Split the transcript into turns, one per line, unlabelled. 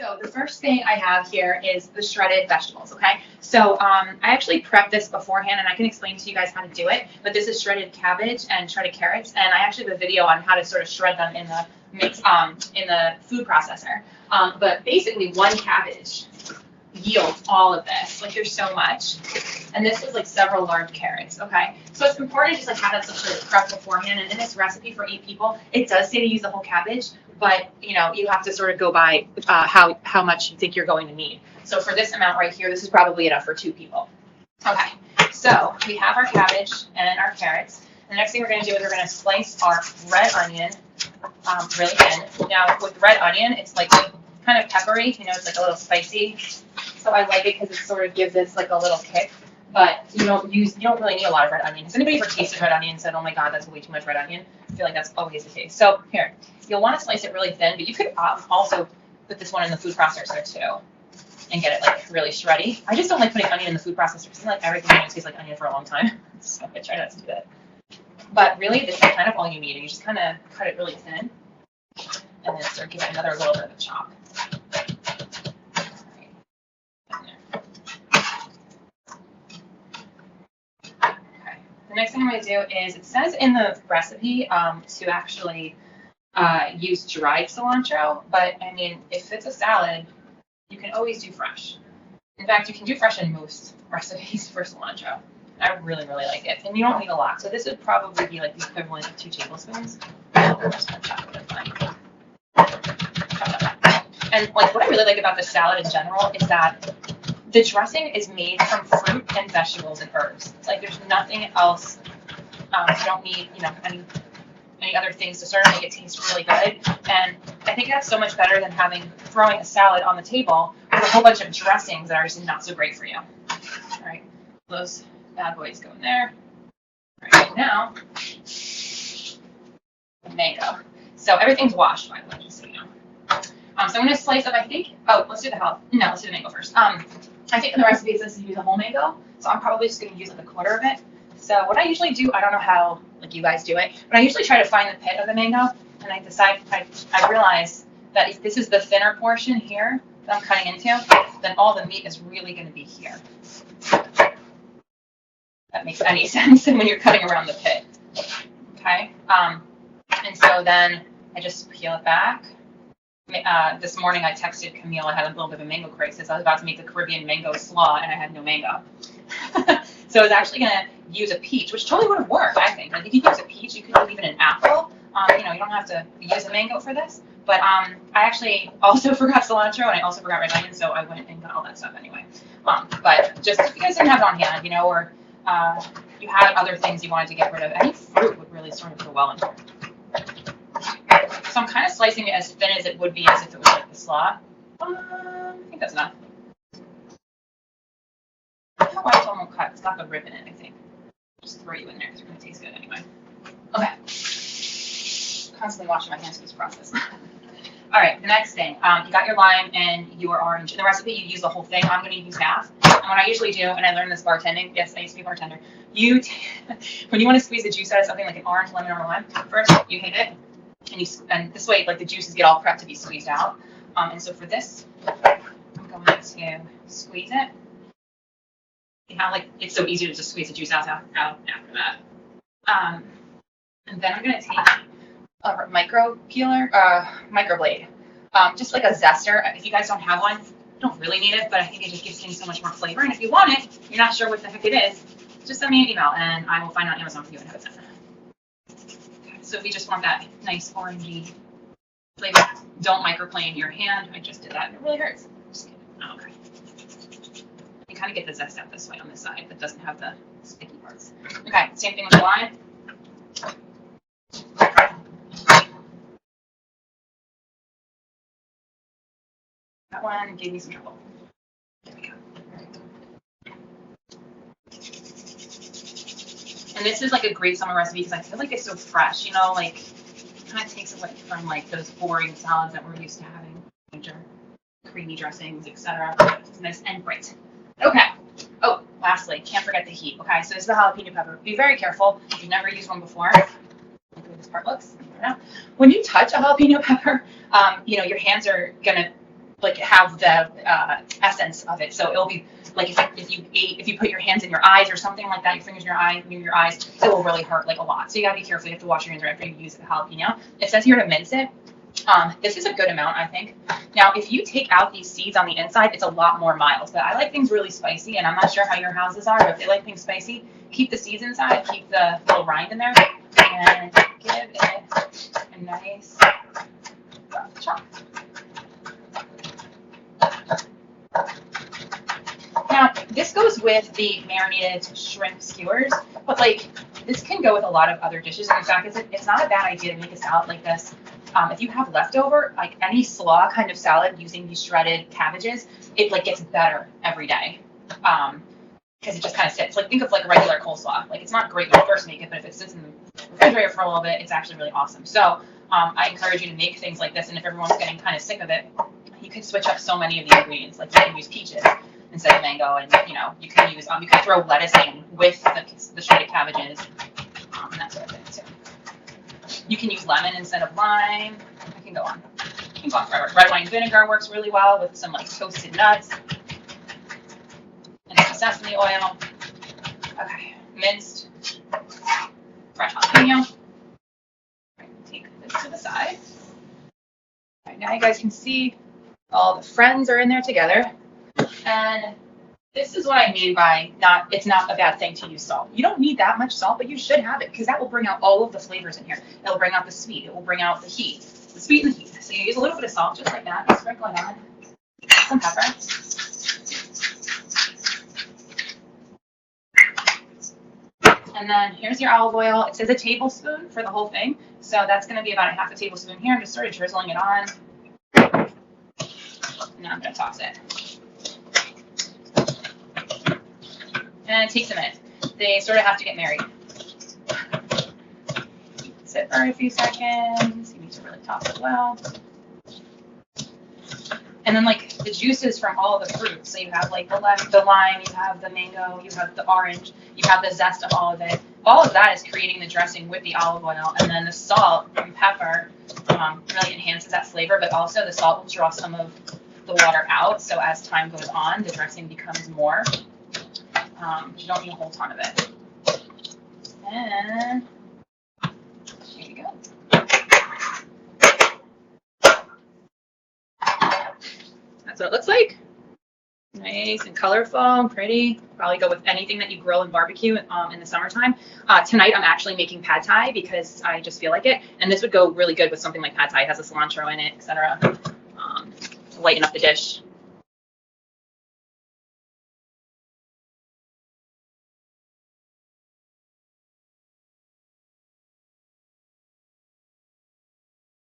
So the first thing I have here is the shredded vegetables, okay? So I actually prepped this beforehand, and I can explain to you guys how to do it, but this is shredded cabbage and shredded carrots, and I actually have a video on how to sort of shred them in the in the food processor. But basically one cabbage yields all of this. Like there's so much. And this is like several large carrots, okay? So it's important to just like have that sort of prep beforehand. And in this recipe for 8 people, it does say to use the whole cabbage, but you know, you have to sort of go by how much you think you're going to need. So for this amount right here, this is probably enough for 2 people. Okay, so we have our cabbage and our carrots. The next thing we're going to do is we're going to slice our red onion really thin. Now with red onion, it's like kind of peppery, you know, it's like a little spicy. So I like it because it sort of gives this like a little kick. But you don't really need a lot of red onion. Has anybody ever tasted red onion and said, oh my God, that's way too much red onion? I feel like that's always the case. So here, you'll want to slice it really thin, but you could also put this one in the food processor too and get it like really shreddy. I just don't like putting onion in the food processor because I like everything tastes like onion for a long time. So I try not to do that. But really, this is kind of all you need. And you just kind of cut it really thin and then sort of give it another little bit of a chop. The next thing I'm going to do is, it says in the recipe to actually use dried cilantro, but I mean, if it's a salad, you can always do fresh. In fact, you can do fresh in most recipes for cilantro. I really, really like it. And you don't need a lot. So this would probably be like the equivalent of 2 tablespoons. I'm just going to chop it fine. And like what I really like about this salad in general is that the dressing is made from fruit and vegetables and herbs. It's like there's nothing else. You don't need, you know, any other things to sort of make it taste really good. And I think that's so much better than throwing a salad on the table with a whole bunch of dressings that are just not so great for you. All right, those bad boys go in there. All right, now the mango. So everything's washed, by the way, just so you know. So I'm going to slice up, I think, let's do the mango first. I think in the recipe it says to use a whole mango, so I'm probably just going to use like a quarter of it. So what I usually do, I don't know how like you guys do it, but I usually try to find the pit of the mango, and I realize that if this is the thinner portion here that I'm cutting into, then all the meat is really going to be here. If that makes any sense when you're cutting around the pit. Okay, and so then I just peel it back. This morning I texted Camille, I had a little bit of a mango crisis. I was about to make the Caribbean mango slaw and I had no mango. So I was actually going to use a peach, which totally would have worked, I think. Like you could use a peach, you could use even an apple. You know, you don't have to use a mango for this. But I actually also forgot cilantro and I also forgot red onion, so I went and got all that stuff anyway. But just if you guys didn't have it on hand, you know, or you had other things you wanted to get rid of, any fruit would really sort of go well in here. So I'm kind of slicing it as thin as it would be as if it was like the slaw. I think that's enough. I don't know why it's almost cut. It's got the rib in it, I think. Just throw you in there because it's going to taste good anyway. Okay. Constantly washing my hands through this process. All right, the next thing. You got your lime and your orange. In the recipe, you use the whole thing. I'm going to use half. And what I usually do, and I learned this bartending. Yes, I used to be a bartender. When you want to squeeze the juice out of something like an orange, lemon, or lime, first you hit it. And this way, like the juices get all prepped to be squeezed out. And so for this, I'm going to squeeze it. See how like it's so easy to just squeeze the juice out after that. And then I'm going to take a microblade, just like a zester. If you guys don't have one, you don't really need it, but I think it just gives things so much more flavor. And if you want it, you're not sure what the heck it is, just send me an email and I will find it on Amazon for you and have it sent. So if you just want that nice orangey flavor, don't microplane your hand. I just did that and it really hurts. Just kidding. Oh, okay. You kind of get the zest out this way on this side that doesn't have the sticky parts. Okay, same thing with the lime. That one gave me some trouble. There we go. And this is like a great summer recipe because I feel like it's so fresh, you know, like it kind of takes away from like those boring salads that we're used to having, winter, creamy dressings, etc. It's nice and bright. Okay. Oh, lastly, can't forget the heat. Okay, so this is the jalapeno pepper. Be very careful. If you've never used one before, look at the way this part looks. When you touch a jalapeno pepper, you know, your hands are gonna like have the essence of it. So it'll be like if you put your hands in your eyes or something like that, your fingers in your eye near your eyes, it will really hurt like a lot. So you gotta be careful. You have to wash your hands right after you use the jalapeno. It says here to mince it. This is a good amount, I think. Now, if you take out these seeds on the inside, it's a lot more mild. But I like things really spicy, and I'm not sure how your houses are, but if they like things spicy, keep the seeds inside, keep the little rind in there, and give it a nice chop. Now, this goes with the marinated shrimp skewers, but like this can go with a lot of other dishes. In fact, it's not a bad idea to make a salad like this. If you have leftover, like any slaw kind of salad using these shredded cabbages, it like gets better every day because it just kind of sits. Like think of like regular coleslaw. Like it's not great when you first make it, but if it sits in the refrigerator for a little bit, it's actually really awesome. So I encourage you to make things like this, and if everyone's getting kind of sick of it, you can switch up so many of the ingredients. Like you can use peaches instead of mango, and you can use you can throw lettuce in with the shredded cabbages and that sort of thing too. You can use lemon instead of lime. I can go on. I can go on forever. Red wine vinegar works really well with some like toasted nuts and some sesame oil. Okay, minced fresh jalapeno. Take this to the side. All right, now you guys can see all the friends are in there together. And this is what I mean by it's not a bad thing to use salt. You don't need that much salt, but you should have it because that will bring out all of the flavors in here. It will bring out the sweet. It will bring out the heat. The sweet and the heat. So you use a little bit of salt just like that. You sprinkle it on. Some pepper. And then here's your olive oil. It says a tablespoon for the whole thing. So that's going to be about a half a tablespoon here. I'm just sort of drizzling it on. And now I'm going to toss it. And it takes a minute. They sort of have to get married. Sit for a few seconds. You need to really toss it well. And then like the juices from all of the fruits. So you have like the lime, you have the mango, you have the orange, you have the zest of all of it. All of that is creating the dressing with the olive oil. And then the salt and pepper really enhances that flavor, but also the salt will draw some of the water out. So as time goes on, the dressing becomes more. You don't need a whole ton of it. And here you go. That's what it looks like. Nice and colorful and pretty. Probably go with anything that you grill and barbecue in the summertime. Tonight I'm actually making pad thai because I just feel like it. And this would go really good with something like pad thai. It has a cilantro in it, etc. To lighten up the dish.